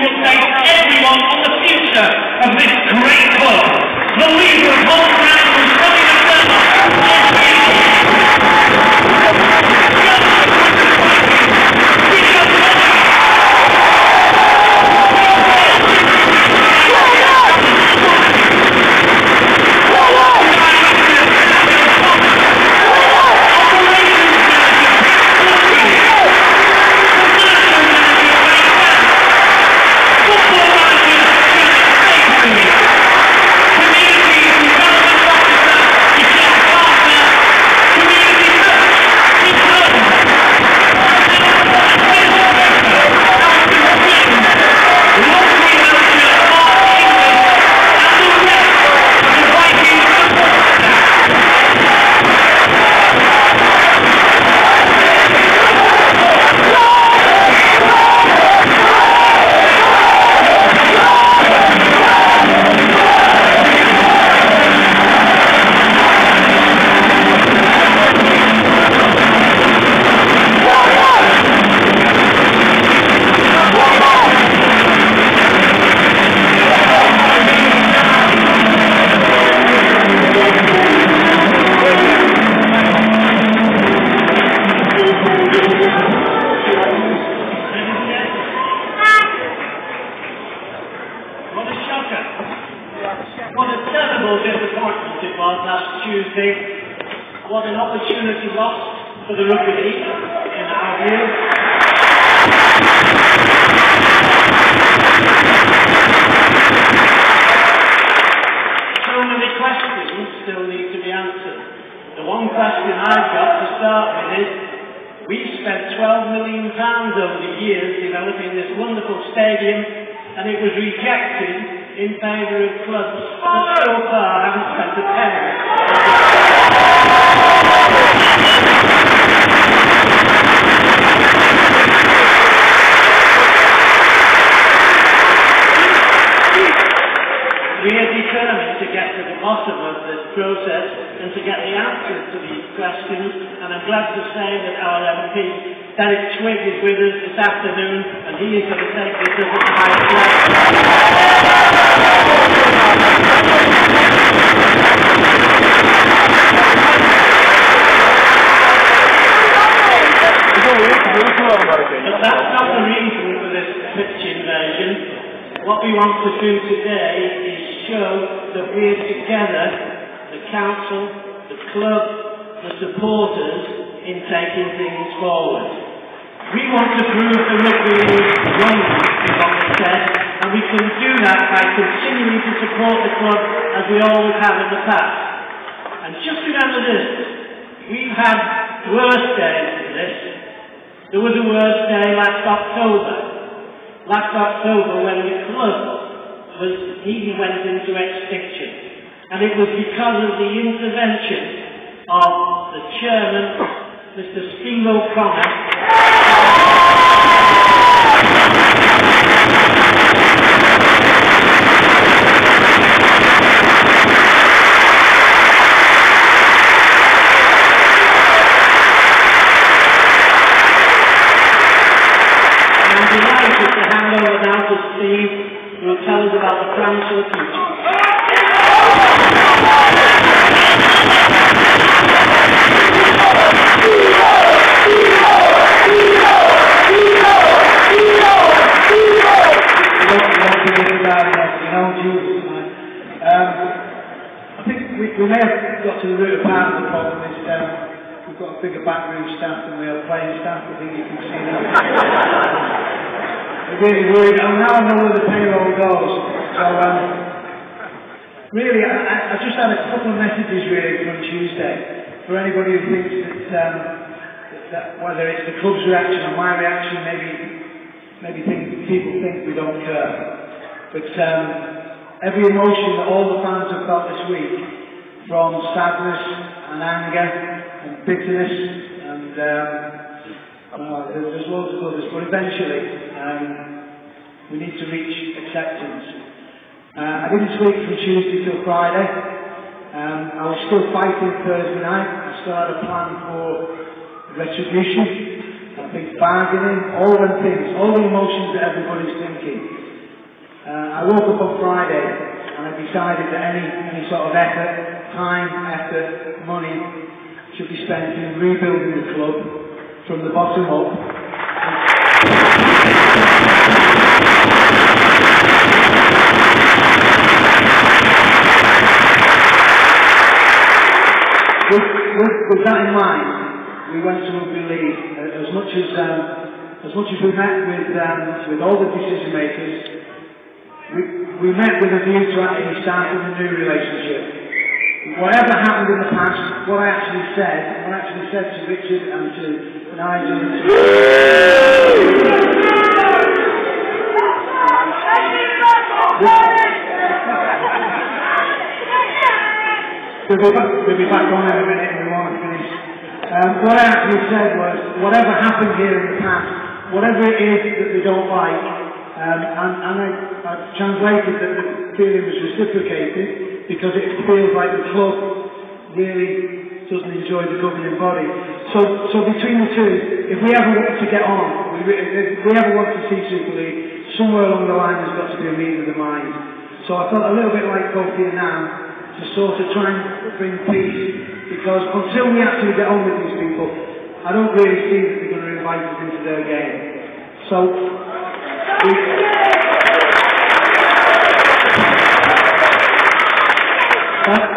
update everyone on the future of this great club. The leader of home ground was running a What a terrible disappointment it was last Tuesday. What an opportunity lost for the Rugby League, in our view. So many questions still need to be answered. The one question I've got to start with is, we've spent £12 million over the years developing this wonderful stadium, and it was rejected in favour of clubs that so far haven't spent a penny. We are determined to get to the bottom of this process and to get the answers to these questions, and I'm glad to say that our MP, Derek Twigg, is with us this afternoon, and he is going to take this up at the highest level. But that's not the reason for this pitch invasion. What we want to do today is show that we're together, the council, the club, the supporters, in taking things forward. We want to prove the Rugby League wonderful is on the set, and we can do that by continuing to support the club as we always have in the past. And just remember this, we've had worse days than this. There was a worse day last October. Last October, when the club even went into extinction. And it was because of the intervention of the chairman, Mr. Steve O'Connor. Steve will tell us about the plans for the future. I think we may have got to the root of part of the problem is we've got a bigger backroom staff than we have playing staff. I think you can see that. Really worried. Now I know where the payroll goes. So really, I just had a couple of messages really from Tuesday for anybody who thinks that whether it's the club's reaction or my reaction, maybe people think we don't care. But every emotion that all the fans have felt this week, from sadness and anger and bitterness and there's loads of others, but eventually we need to reach acceptance. I didn't sleep from Tuesday till Friday. I was still fighting Thursday night. I still had a plan for retribution, I think bargaining, all them things, all the emotions that everybody's thinking. I woke up on Friday and I decided that any sort of effort, money should be spent in rebuilding the club from the bottom up. With that in mind, we went to Rugby League. As much as we met with all the decision makers, we met with a view to actually starting a new relationship. Whatever happened in the past, what I actually said to Richard and to Nigel and to They'll be back on in a minute and we want to finish. What I actually said was, whatever happened here in the past, whatever it is that they don't like, and I translated that the feeling was reciprocated because it feels like the club really doesn't enjoy the governing body. So between the two, if we ever want to get on, if we ever want to see Super League, somewhere along the line there's got to be a meeting of the mind. So I felt a little bit like both here now, to sort of try and bring peace, because until we actually get on with these people, I don't really see that they're going to invite us into their game. So,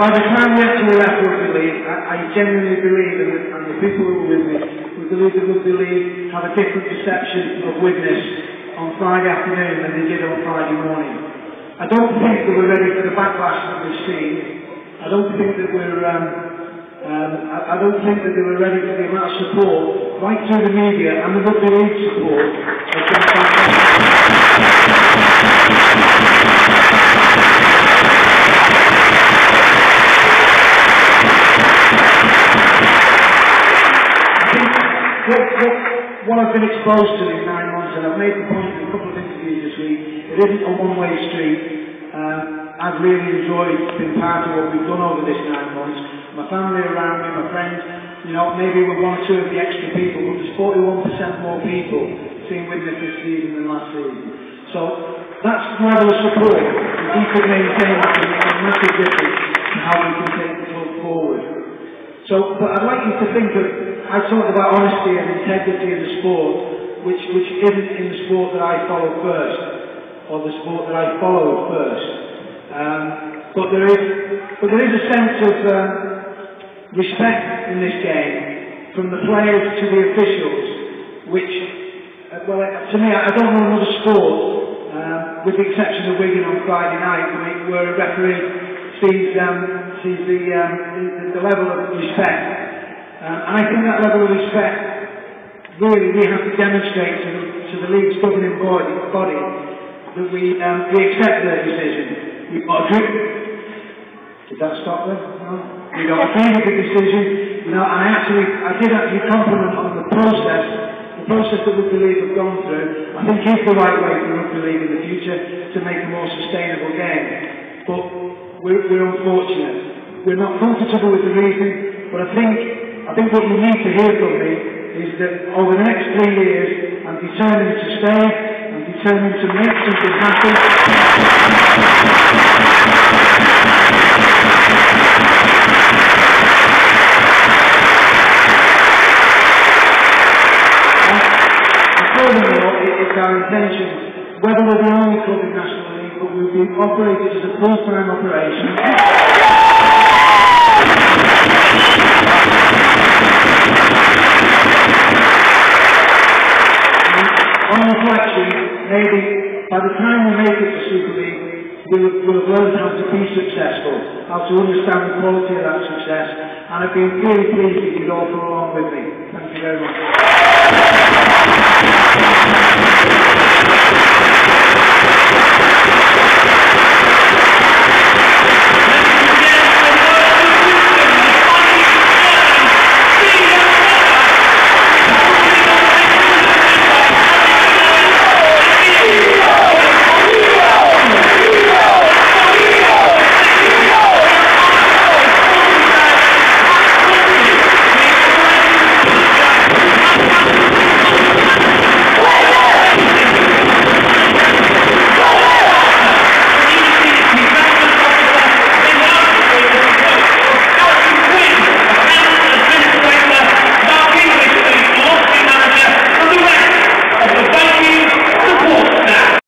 by the time we actually left Rugby League, I genuinely believe, and the people who were with me, we believe that Rugby League have a different perception of Widnes on Friday afternoon than they did on Friday morning. I don't think that we're ready for the backlash that we've seen. I don't think that I don't think that they were ready for the amount of support, right through the media and the Rugby League support. I think what I've been exposed to in 9 months, and I've made the point in a couple of interviews this week, it isn't a one-way street. I've really enjoyed being part of what we've done over this 9 months. My family around me, my friends, you know, maybe we're 1 or 2 of the extra people, but there's 41% more people seeing Widnes this season than last season. So that's the level of support. If we could maintain that, it makes a massive difference to how we can take the club forward. So, but I'd like you to think of, I talked about honesty and integrity in the sport, which isn't in the sport that I follow first, or the sport that I followed first. But there is a sense of respect in this game from the players to the officials, which, well, to me, I don't know another sport, with the exception of Wigan on Friday night, where a referee sees the level of respect. And I think that level of respect, really, we have to demonstrate to the league's governing body that we accept their decision. We've got a group. Did that stop there? No. We don't agree with the decision. You know, and I did actually compliment on the process that Rugby League have gone through. I think is the right way for Rugby League in the future to make a more sustainable game. But we're unfortunate. We're not comfortable with the reason, but I think what you need to hear from me is that over the next 3 years, I'm determined to stay, I'm determined to make something happen. Furthermore, it's our intention, whether we're the only club in National League, but we'll be operated as a full-time operation. On reflection, maybe by the time we make it to Super League, we'll have learned how to be successful, how to understand the quality of that success, and I've been really pleased that you'd all come along with me. Thank you very much.